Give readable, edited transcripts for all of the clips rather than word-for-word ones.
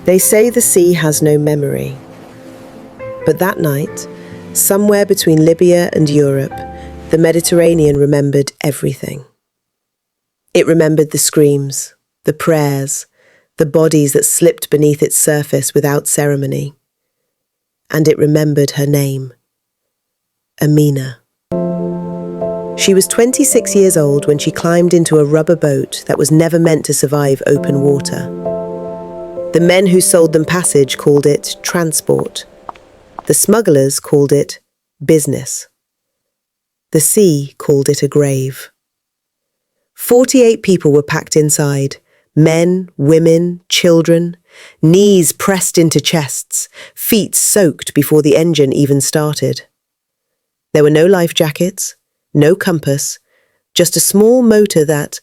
They say the sea has no memory. But that night, somewhere between Libya and Europe, the Mediterranean remembered everything. It remembered the screams, the prayers, the bodies that slipped beneath its surface without ceremony. And it remembered her name, Amina. She was 26 years old when she climbed into a rubber boat that was never meant to survive open water. The men who sold them passage called it transport. The smugglers called it business. The sea called it a grave. 48 people were packed inside, men, women, children, knees pressed into chests, feet soaked before the engine even started. There were no life jackets, no compass, just a small motor that,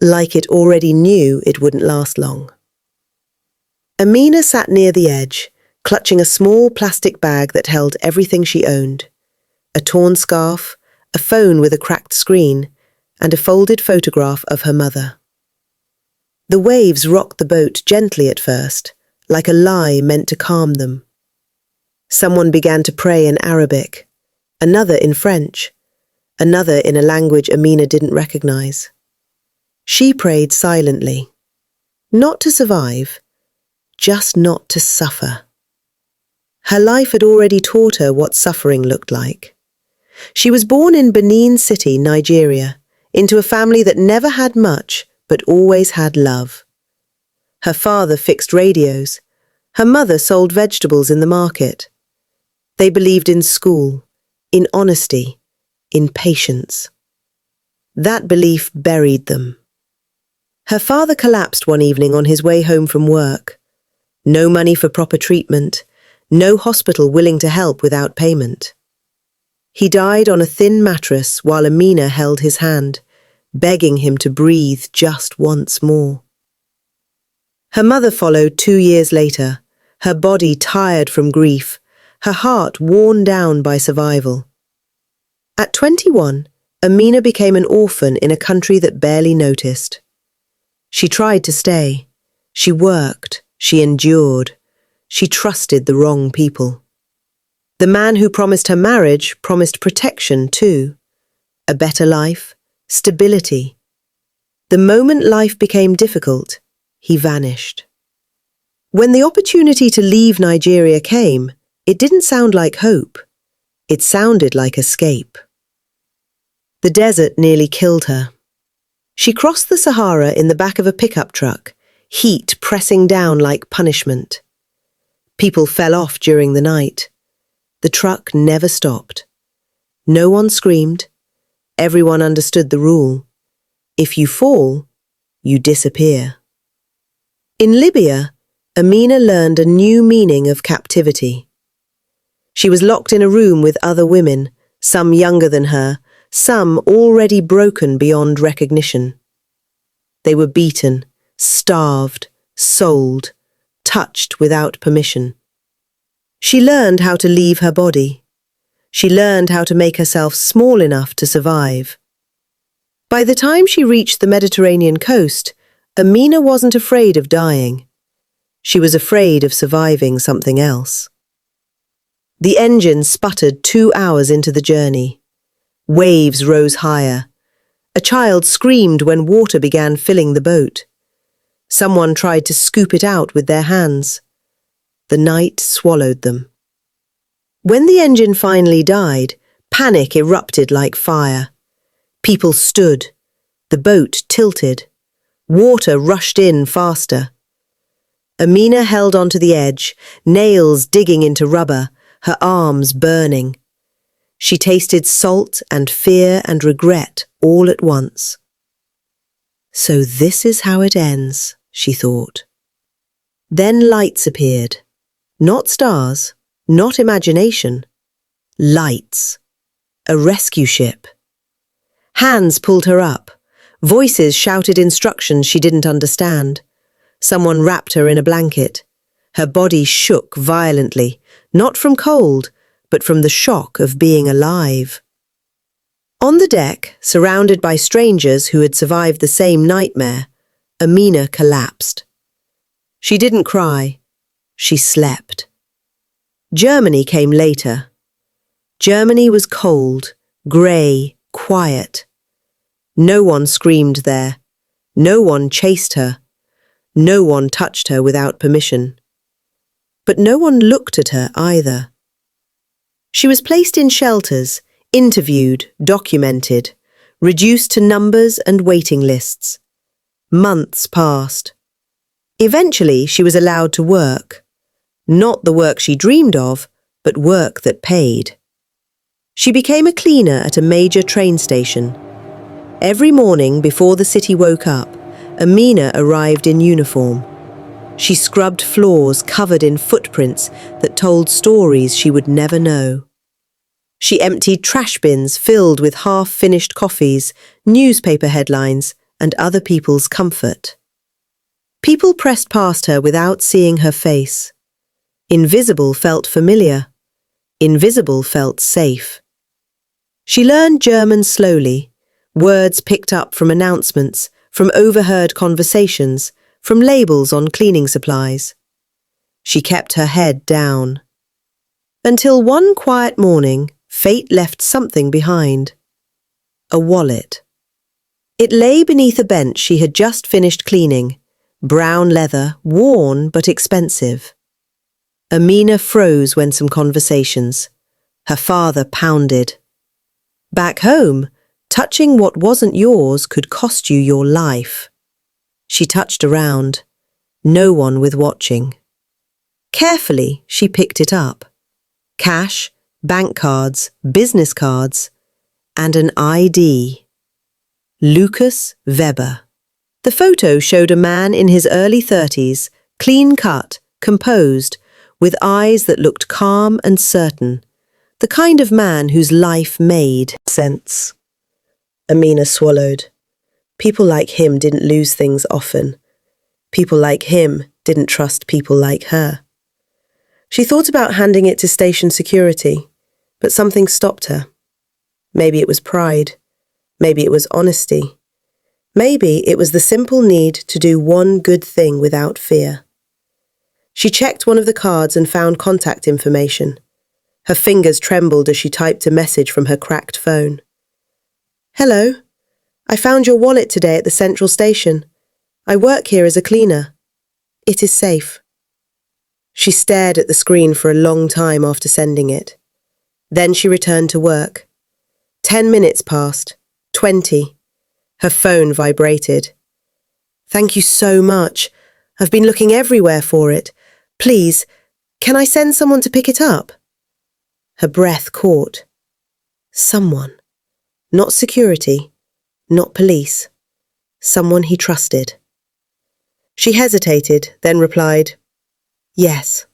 like it already knew it wouldn't last long. Amina sat near the edge, clutching a small plastic bag that held everything she owned: a torn scarf, a phone with a cracked screen, and a folded photograph of her mother. The waves rocked the boat gently at first, like a lie meant to calm them. Someone began to pray in Arabic, another in French, another in a language Amina didn't recognize. She prayed silently, not to survive, just not to suffer. Her life had already taught her what suffering looked like. She was born in Benin City, Nigeria, into a family that never had much but always had love. Her father fixed radios. Her mother sold vegetables in the market. They believed in school, in honesty, in patience. That belief buried them. Her father collapsed one evening on his way home from work. No money for proper treatment, no hospital willing to help without payment. He died on a thin mattress while Amina held his hand, begging him to breathe just once more. Her mother followed 2 years later, her body tired from grief, her heart worn down by survival. At 21, Amina became an orphan in a country that barely noticed. She tried to stay. She worked. She endured. She trusted the wrong people. The man who promised her marriage promised protection too. A better life, stability. The moment life became difficult, he vanished. When the opportunity to leave Nigeria came, it didn't sound like hope. It sounded like escape. The desert nearly killed her. She crossed the Sahara in the back of a pickup truck, heat pressing down like punishment. People fell off during the night. The truck never stopped. No one screamed. Everyone understood the rule. If you fall, you disappear. In Libya, Amina learned a new meaning of captivity. She was locked in a room with other women, some younger than her, some already broken beyond recognition. They were beaten, starved, sold, touched without permission. She learned how to leave her body. She learned how to make herself small enough to survive. By the time she reached the Mediterranean coast, Amina wasn't afraid of dying. She was afraid of surviving something else. The engine sputtered 2 hours into the journey. Waves rose higher. A child screamed when water began filling the boat. Someone tried to scoop it out with their hands. The night swallowed them. When the engine finally died, panic erupted like fire. People stood. The boat tilted. Water rushed in faster. Amina held onto the edge, nails digging into rubber, her arms burning. She tasted salt and fear and regret all at once. So this is how it ends, she thought. Then lights appeared. Not stars, not imagination. Lights. A rescue ship. Hands pulled her up. Voices shouted instructions she didn't understand. Someone wrapped her in a blanket. Her body shook violently, not from cold, but from the shock of being alive. On the deck, surrounded by strangers who had survived the same nightmare, Amina collapsed. She didn't cry. She slept. Germany came later. Germany was cold, grey, quiet. No one screamed there. No one chased her. No one touched her without permission. But no one looked at her either. She was placed in shelters, interviewed, documented, reduced to numbers and waiting lists. Months passed. Eventually, she was allowed to work. Not the work she dreamed of, but work that paid. She became a cleaner at a major train station. Every morning before the city woke up, Amina arrived in uniform. She scrubbed floors covered in footprints that told stories she would never know. She emptied trash bins filled with half-finished coffees, newspaper headlines, and other people's comfort. People pressed past her without seeing her face. Invisible felt familiar. Invisible felt safe. She learned German slowly, words picked up from announcements, from overheard conversations, from labels on cleaning supplies. She kept her head down. Until one quiet morning, fate left something behind. A wallet. It lay beneath a bench she had just finished cleaning, brown leather, worn but expensive. Amina froze when some conversations. Her father pounded. Back home, touching what wasn't yours could cost you your life. She touched around. No one was watching. Carefully, she picked it up. Cash, bank cards, business cards, and an ID. Lukas Weber. The photo showed a man in his early 30s, clean-cut, composed, with eyes that looked calm and certain, the kind of man whose life made sense. Amina swallowed. People like him didn't lose things often. People like him didn't trust people like her. She thought about handing it to station security, but something stopped her. Maybe it was pride. Maybe it was honesty. Maybe it was the simple need to do one good thing without fear. She checked one of the cards and found contact information. Her fingers trembled as she typed a message from her cracked phone. "Hello. I found your wallet today at the central station. I work here as a cleaner. It is safe." She stared at the screen for a long time after sending it. Then she returned to work. 10 minutes passed. 20. Her phone vibrated. "Thank you so much. I've been looking everywhere for it. Please, can I send someone to pick it up?" Her breath caught. Someone. Not security. Not police. Someone he trusted. She hesitated, then replied, "Yes."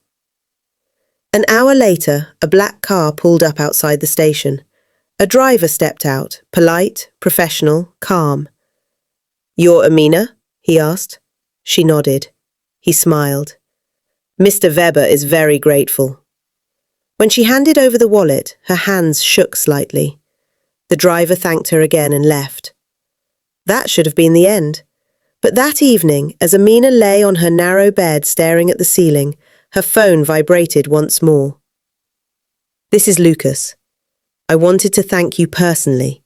An hour later, a black car pulled up outside the station. A driver stepped out, polite, professional, calm. "You're Amina?" he asked. She nodded. He smiled. "Mr. Weber is very grateful." When she handed over the wallet, her hands shook slightly. The driver thanked her again and left. That should have been the end. But that evening, as Amina lay on her narrow bed staring at the ceiling, her phone vibrated once more. "This is Lukas. I wanted to thank you personally.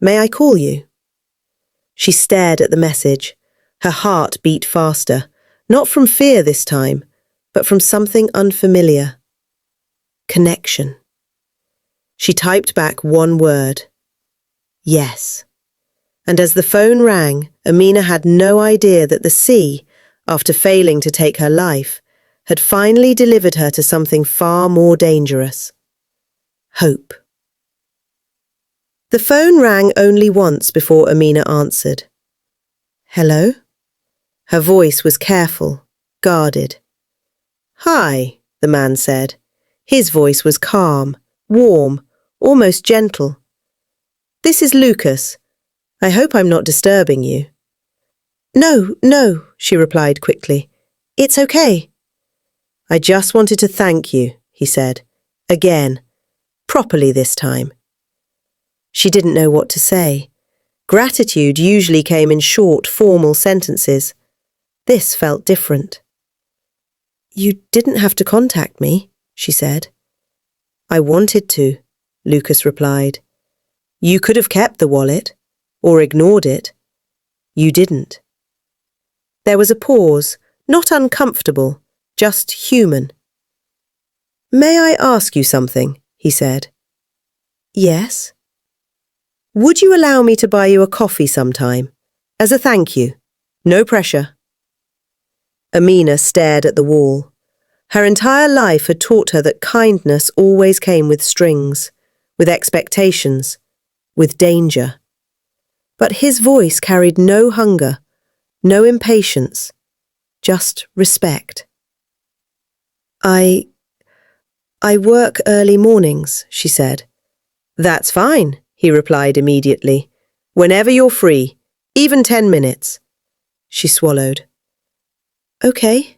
May I call you?" She stared at the message. Her heart beat faster, not from fear this time, but from something unfamiliar. Connection. She typed back one word. Yes. And as the phone rang, Amina had no idea that the sea, after failing to take her life, had finally delivered her to something far more dangerous. Hope. The phone rang only once before Amina answered. "Hello?" Her voice was careful, guarded. "Hi," the man said. His voice was calm, warm, almost gentle. "This is Lukas. I hope I'm not disturbing you." No, she replied quickly. "It's okay." "I just wanted to thank you," he said. Again, properly this time. She didn't know what to say. Gratitude usually came in short, formal sentences. This felt different. You didn't have to contact me, she said. I wanted to, Lucas replied. You could have kept the wallet, or ignored it. You didn't. There was a pause, not uncomfortable, just human. May I ask you something? He said. Yes. Would you allow me to buy you a coffee sometime? As a thank you. No pressure. Amina stared at the wall. Her entire life had taught her that kindness always came with strings, with expectations, with danger. But his voice carried no hunger, no impatience, just respect. I work early mornings, she said. That's fine, he replied immediately. Whenever you're free, even 10 minutes. She swallowed. Okay.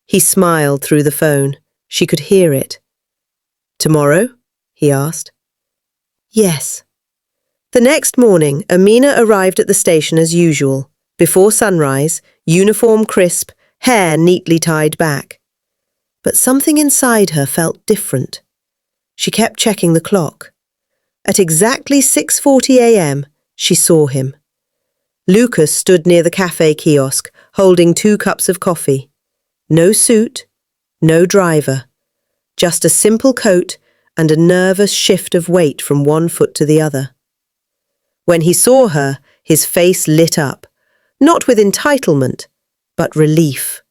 He smiled through the phone. She could hear it. Tomorrow? He asked. Yes. The next morning, Amina arrived at the station as usual, before sunrise, uniform crisp, hair neatly tied back. But something inside her felt different. She kept checking the clock. At exactly 6:40 a.m., she saw him. Lucas stood near the cafe kiosk, holding 2 cups of coffee. No suit, no driver. Just a simple coat and a nervous shift of weight from one foot to the other. When he saw her, his face lit up, not with entitlement, but relief.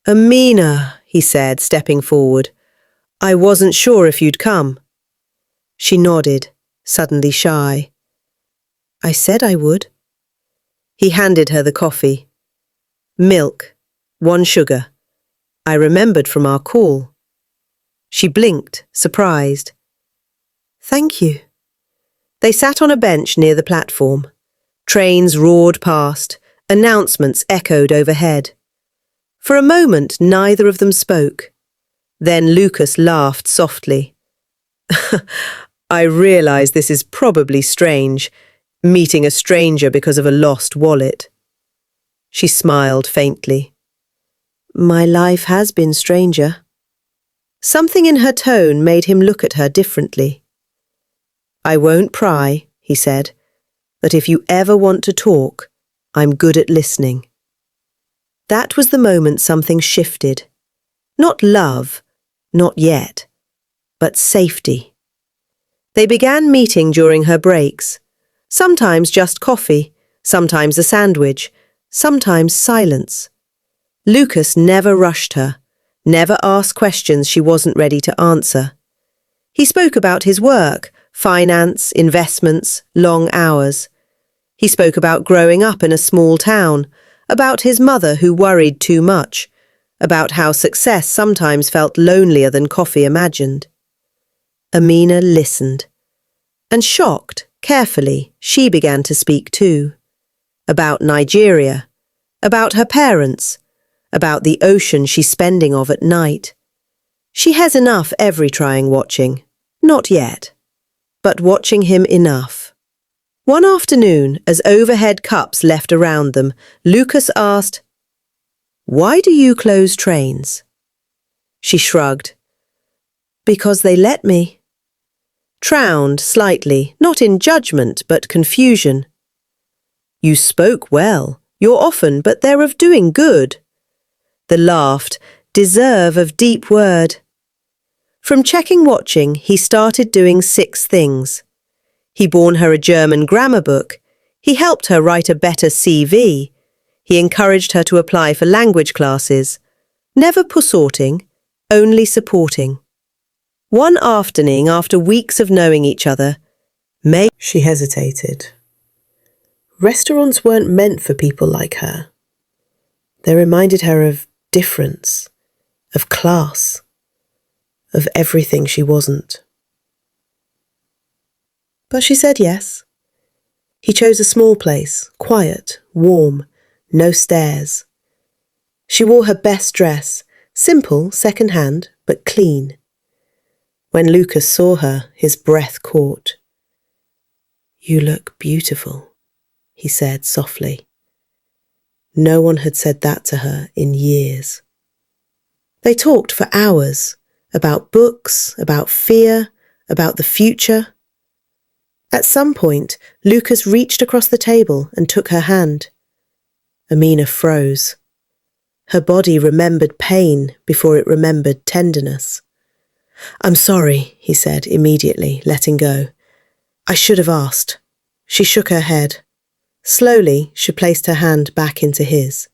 Amina, he said, stepping forward. I wasn't sure if you'd come. She nodded, suddenly shy. I said I would. He handed her the coffee. Milk, 1 sugar. I remembered from our call. She blinked, surprised. Thank you. They sat on a bench near the platform. Trains roared past, announcements echoed overhead. For a moment, neither of them spoke. Then Lucas laughed softly. I realize this is probably strange, meeting a stranger because of a lost wallet. She smiled faintly. My life has been stranger. Something in her tone made him look at her differently. I won't pry, he said, but if you ever want to talk, I'm good at listening. That was the moment something shifted. Not love, not yet, but safety. They began meeting during her breaks. Sometimes just coffee, sometimes a sandwich, sometimes silence. Lucas never rushed her, never asked questions she wasn't ready to answer. He spoke about his work, finance, investments, long hours. He spoke about growing up in a small town, about his mother who worried too much, about how success sometimes felt lonelier than coffee imagined. Amina listened. And shocked, carefully, she began to speak too. About Nigeria, about her parents, about the ocean she's spending of at night. She has enough every trying watching. Not yet. But watching him enough. One afternoon, as overhead cups left around them, Lucas asked, Why do you close trains? She shrugged. Because they let me. Frowned slightly, not in judgment, but confusion. You spoke well. You're often, but they're of doing good. The laughed, deserve of deep word. From checking watching, he started doing 6 things. He bought her a German grammar book. He helped her write a better CV. He encouraged her to apply for language classes. Never pussorting, only supporting. One afternoon, after weeks of knowing each other, She hesitated. Restaurants weren't meant for people like her. They reminded her of difference, of class, of everything she wasn't. But she said yes. He chose a small place, quiet, warm, no stairs. She wore her best dress, simple, second-hand, but clean. When Lucas saw her, his breath caught. You look beautiful, he said softly. No one had said that to her in years. They talked for hours about books, about fear, about the future. At some point, Lucas reached across the table and took her hand. Amina froze. Her body remembered pain before it remembered tenderness. "I'm sorry," he said immediately, letting go. "I should have asked." She shook her head. Slowly, she placed her hand back into his.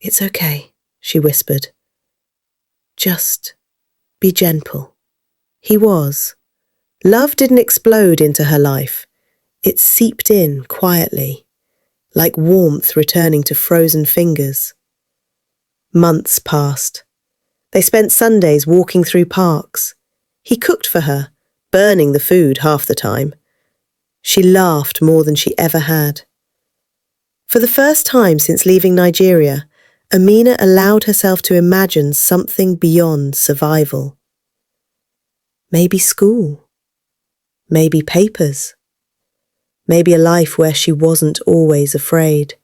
"It's okay," she whispered. "Just be gentle." He was. Love didn't explode into her life. It seeped in quietly, like warmth returning to frozen fingers. Months passed. They spent Sundays walking through parks. He cooked for her, burning the food half the time. She laughed more than she ever had. For the first time since leaving Nigeria, Amina allowed herself to imagine something beyond survival. Maybe school. Maybe papers. Maybe a life where she wasn't always afraid.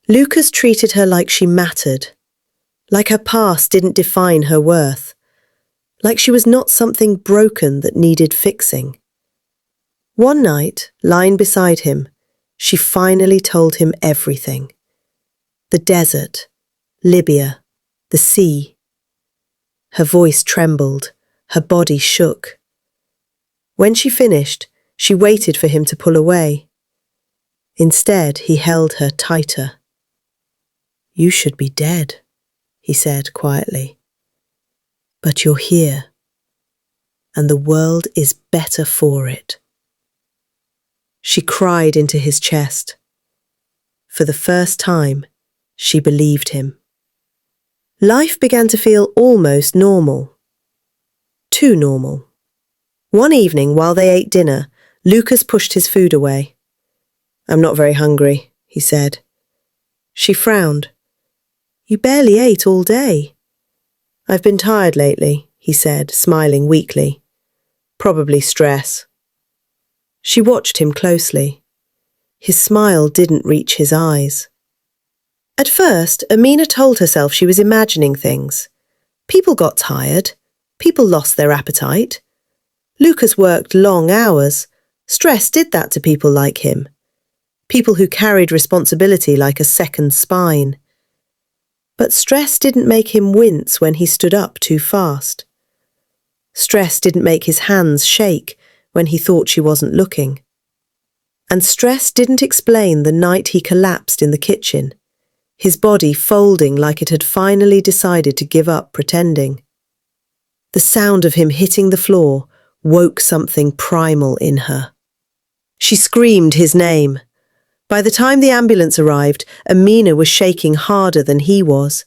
Lucas treated her like she mattered, like her past didn't define her worth, like she was not something broken that needed fixing. One night, lying beside him, she finally told him everything. The desert, Libya, the sea. Her voice trembled, her body shook. When she finished, she waited for him to pull away. Instead, he held her tighter. "You should be dead," he said quietly. "But you're here, and the world is better for it." She cried into his chest. For the first time, she believed him. Life began to feel almost normal. Too normal. One evening, while they ate dinner, Lucas pushed his food away. "I'm not very hungry," he said. She frowned. "You barely ate all day." "I've been tired lately," he said, smiling weakly. "Probably stress." She watched him closely. His smile didn't reach his eyes. At first, Amina told herself she was imagining things. People got tired. People lost their appetite. Lucas worked long hours. Stress did that to people like him. People who carried responsibility like a second spine. But stress didn't make him wince when he stood up too fast. Stress didn't make his hands shake when he thought she wasn't looking. And stress didn't explain the night he collapsed in the kitchen, his body folding like it had finally decided to give up pretending. The sound of him hitting the floor woke something primal in her. She screamed his name. By the time the ambulance arrived, Amina was shaking harder than he was.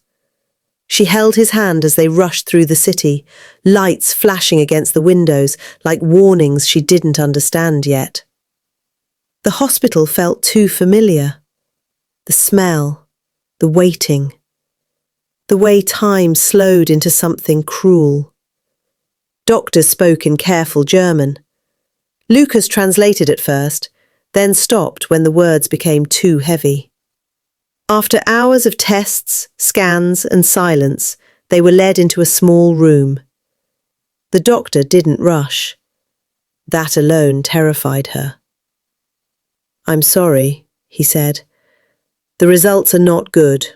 She held his hand as they rushed through the city, lights flashing against the windows like warnings she didn't understand yet. The hospital felt too familiar. The smell, the waiting, the way time slowed into something cruel. Doctors spoke in careful German. Lucas translated at first, then stopped when the words became too heavy. After hours of tests, scans, and silence, they were led into a small room. The doctor didn't rush. That alone terrified her. "I'm sorry," he said. "The results are not good."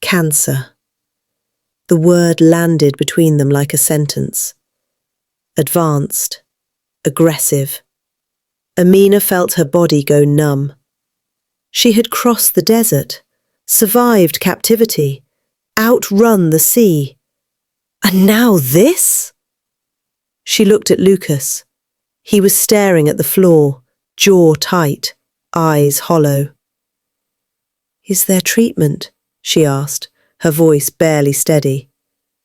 Cancer. The word landed between them like a sentence. Advanced. Aggressive. Amina felt her body go numb. She had crossed the desert, survived captivity, outrun the sea. And now this? She looked at Lucas. He was staring at the floor, jaw tight, eyes hollow. "Is there treatment?" she asked, her voice barely steady.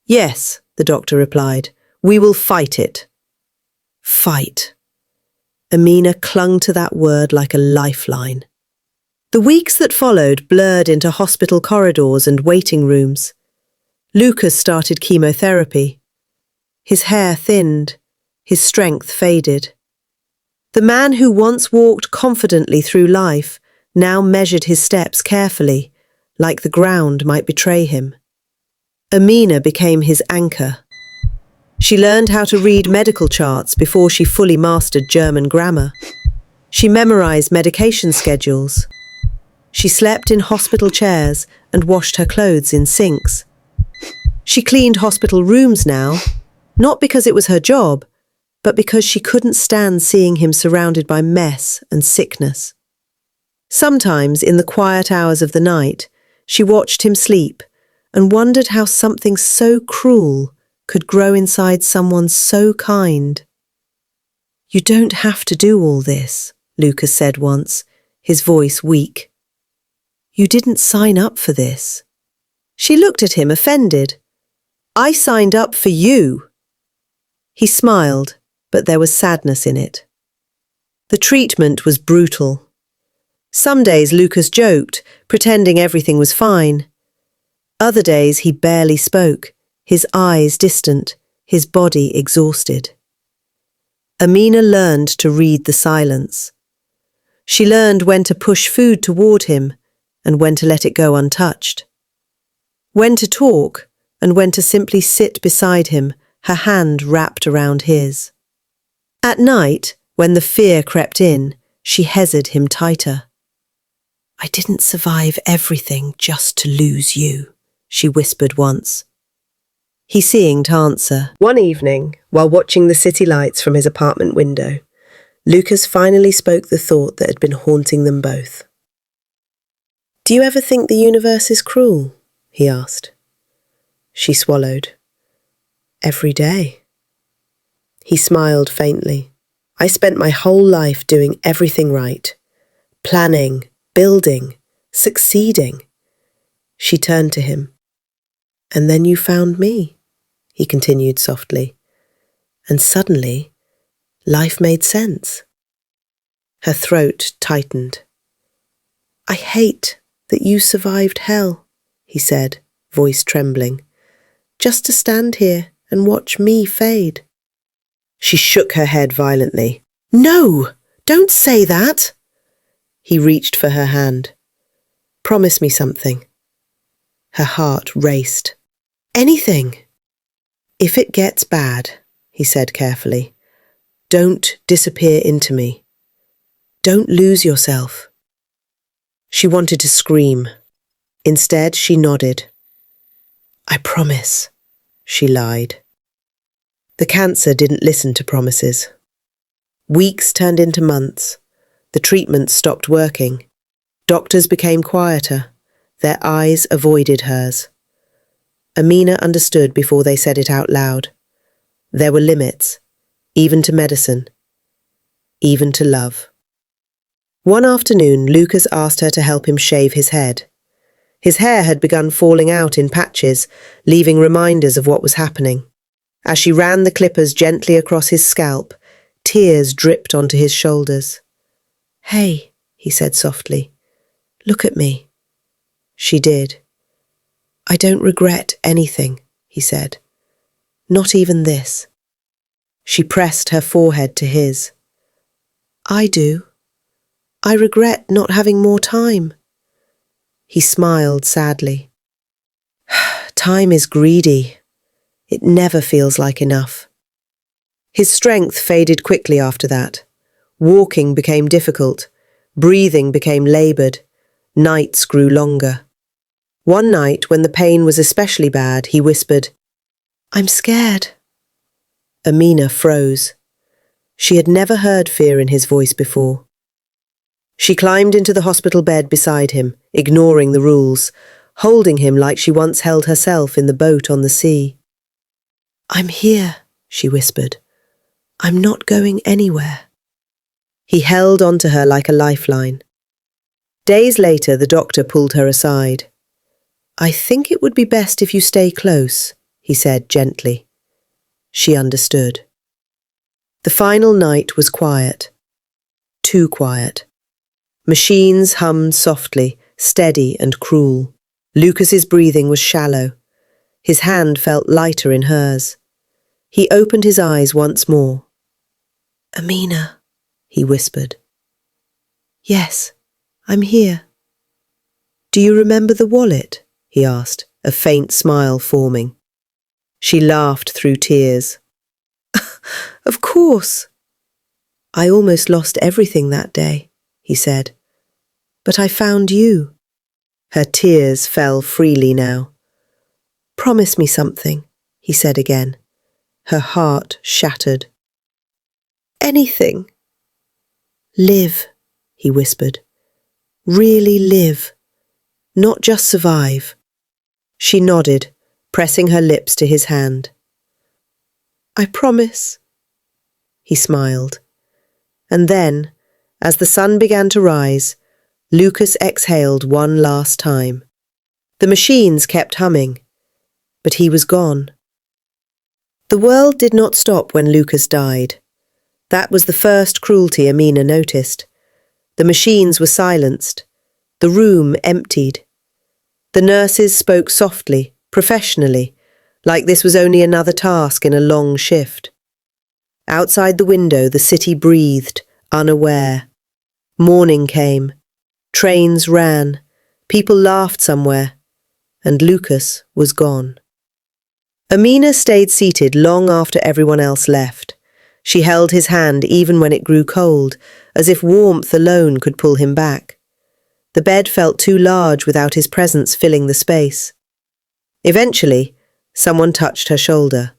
"Yes," the doctor replied. "We will fight it." Fight. Amina clung to that word like a lifeline. The weeks that followed blurred into hospital corridors and waiting rooms. Lucas started chemotherapy. His hair thinned, his strength faded. The man who once walked confidently through life now measured his steps carefully, like the ground might betray him. Amina became his anchor. She learned how to read medical charts before she fully mastered German grammar. She memorized medication schedules. She slept in hospital chairs and washed her clothes in sinks. She cleaned hospital rooms now, not because it was her job, but because she couldn't stand seeing him surrounded by mess and sickness. Sometimes, in the quiet hours of the night, she watched him sleep and wondered how something so cruel could grow inside someone so kind. "You don't have to do all this," Lucas said once, his voice weak. "You didn't sign up for this." She looked at him, offended. "I signed up for you." He smiled, but there was sadness in it. The treatment was brutal. Some days Lucas joked, pretending everything was fine. Other days he barely spoke, his eyes distant, his body exhausted. Amina learned to read the silence. She learned when to push food toward him and when to let it go untouched. When to talk and when to simply sit beside him, her hand wrapped around his. At night, when the fear crept in, she hesed him tighter. "I didn't survive everything just to lose you," she whispered once. He seemed to answer. One evening, while watching the city lights from his apartment window, Lucas finally spoke the thought that had been haunting them both. "Do you ever think the universe is cruel?" he asked. She swallowed. "Every day." He smiled faintly. "I spent my whole life doing everything right. Planning, building, succeeding." She turned to him. "And then you found me," he continued softly. "And suddenly, life made sense." Her throat tightened. "I hate that you survived hell," he said, voice trembling, "just to stand here and watch me fade." She shook her head violently. "No, don't say that." He reached for her hand. "Promise me something." Her heart raced. "Anything." "If it gets bad," he said carefully, "don't disappear into me. Don't lose yourself." She wanted to scream. Instead, she nodded. "I promise," she lied. The cancer didn't listen to promises. Weeks turned into months. The treatment stopped working. Doctors became quieter. Their eyes avoided hers. Amina understood before they said it out loud. There were limits, even to medicine, even to love. One afternoon, Lucas asked her to help him shave his head. His hair had begun falling out in patches, leaving reminders of what was happening. As she ran the clippers gently across his scalp, tears dripped onto his shoulders. "Hey," he said softly, "look at me." She did. "I don't regret anything," he said. "Not even this." She pressed her forehead to his. "I do. I regret not having more time." He smiled sadly. "Time is greedy. It never feels like enough." His strength faded quickly after that. Walking became difficult. Breathing became laboured. Nights grew longer. One night, when the pain was especially bad, he whispered, "I'm scared." Amina froze. She had never heard fear in his voice before. She climbed into the hospital bed beside him, ignoring the rules, holding him like she once held herself in the boat on the sea. "I'm here," she whispered. "I'm not going anywhere." He held onto her like a lifeline. Days later, the doctor pulled her aside. "I think it would be best if you stay close," he said gently. She understood. The final night was quiet. Too quiet. Machines hummed softly, steady and cruel. Lucas's breathing was shallow. His hand felt lighter in hers. He opened his eyes once more. "Amina," he whispered. "Yes, I'm here." "Do you remember the wallet?" he asked, a faint smile forming. She laughed through tears. Of course. I almost lost everything that day, he said. But I found you. Her tears fell freely now. Promise me something, he said again. Her heart shattered. Anything. Live, he whispered. Really live. Not just survive. She nodded, pressing her lips to his hand. I promise. He smiled. And then, as the sun began to rise, Lucas exhaled one last time. The machines kept humming, but he was gone. The world did not stop when Lucas died. That was the first cruelty Amina noticed. The machines were silenced. The room emptied. The nurses spoke softly, professionally, like this was only another task in a long shift. Outside the window, the city breathed, unaware. Morning came. Trains ran. People laughed somewhere. And Lucas was gone. Amina stayed seated long after everyone else left. She held his hand even when it grew cold, as if warmth alone could pull him back. The bed felt too large without his presence filling the space. Eventually, someone touched her shoulder.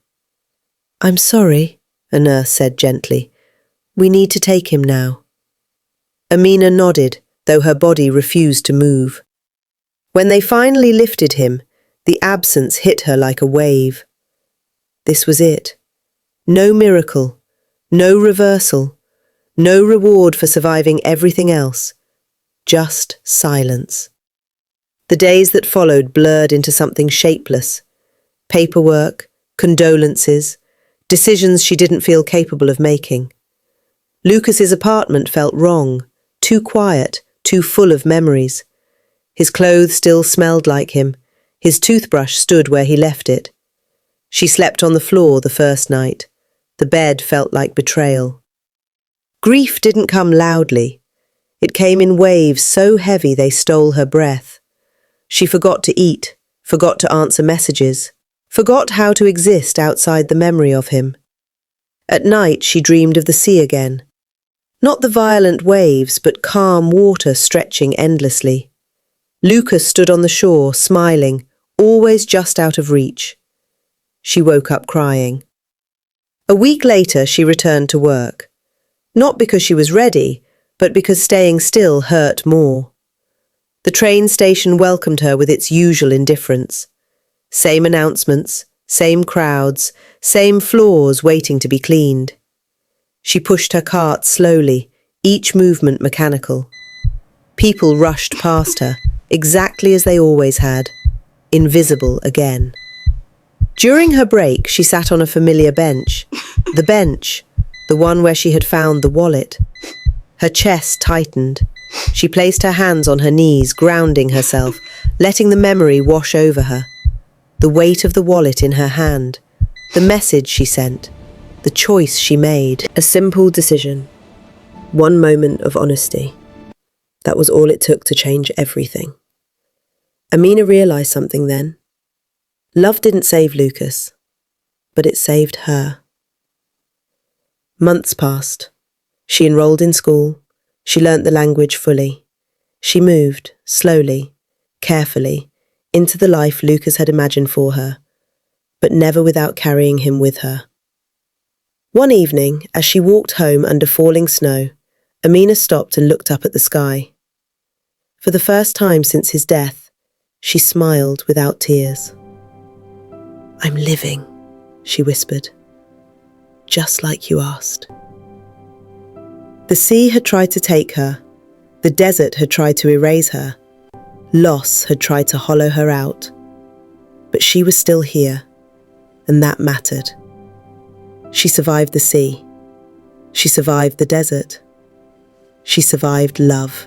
I'm sorry, a nurse said gently. We need to take him now. Amina nodded, though her body refused to move. When they finally lifted him, the absence hit her like a wave. This was it. No miracle, no reversal, no reward for surviving everything else. Just silence. The days that followed blurred into something shapeless. Paperwork, condolences, decisions she didn't feel capable of making. Lucas's apartment felt wrong, too quiet, too full of memories. His clothes still smelled like him. His toothbrush stood where he left it. She slept on the floor the first night. The bed felt like betrayal. Grief didn't come loudly. It came in waves so heavy they stole her breath. She forgot to eat, forgot to answer messages, forgot how to exist outside the memory of him. At night she dreamed of the sea again. Not the violent waves, but calm water stretching endlessly. Lucas stood on the shore, smiling, always just out of reach. She woke up crying. A week later she returned to work. Not because she was ready, but because staying still hurt more. The train station welcomed her with its usual indifference. Same announcements, same crowds, same floors waiting to be cleaned. She pushed her cart slowly, each movement mechanical. People rushed past her, exactly as they always had, invisible again. During her break, she sat on a familiar bench. The one where she had found the wallet. Her chest tightened. She placed her hands on her knees, grounding herself, letting the memory wash over her. The weight of the wallet in her hand, the message she sent, the choice she made. A simple decision. One moment of honesty. That was all it took to change everything. Amina realized something then. Love didn't save Lucas, but it saved her. Months passed. She enrolled in school. She learnt the language fully. She moved, slowly, carefully, into the life Lucas had imagined for her, but never without carrying him with her. One evening, as she walked home under falling snow, Amina stopped and looked up at the sky. For the first time since his death, she smiled without tears. I'm living, she whispered, just like you asked. The sea had tried to take her. The desert had tried to erase her. Loss had tried to hollow her out. But she was still here, and that mattered. She survived the sea. She survived the desert. She survived love.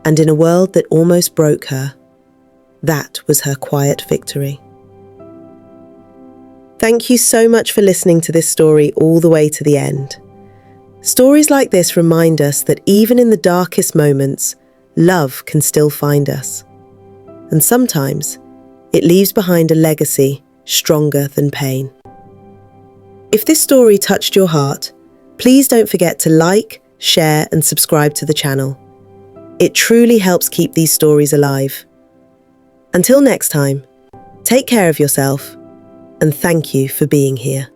And in a world that almost broke her, that was her quiet victory. Thank you so much for listening to this story all the way to the end. Stories like this remind us that even in the darkest moments, love can still find us. And sometimes, it leaves behind a legacy stronger than pain. If this story touched your heart, please don't forget to like, share, and subscribe to the channel. It truly helps keep these stories alive. Until next time, take care of yourself, and thank you for being here.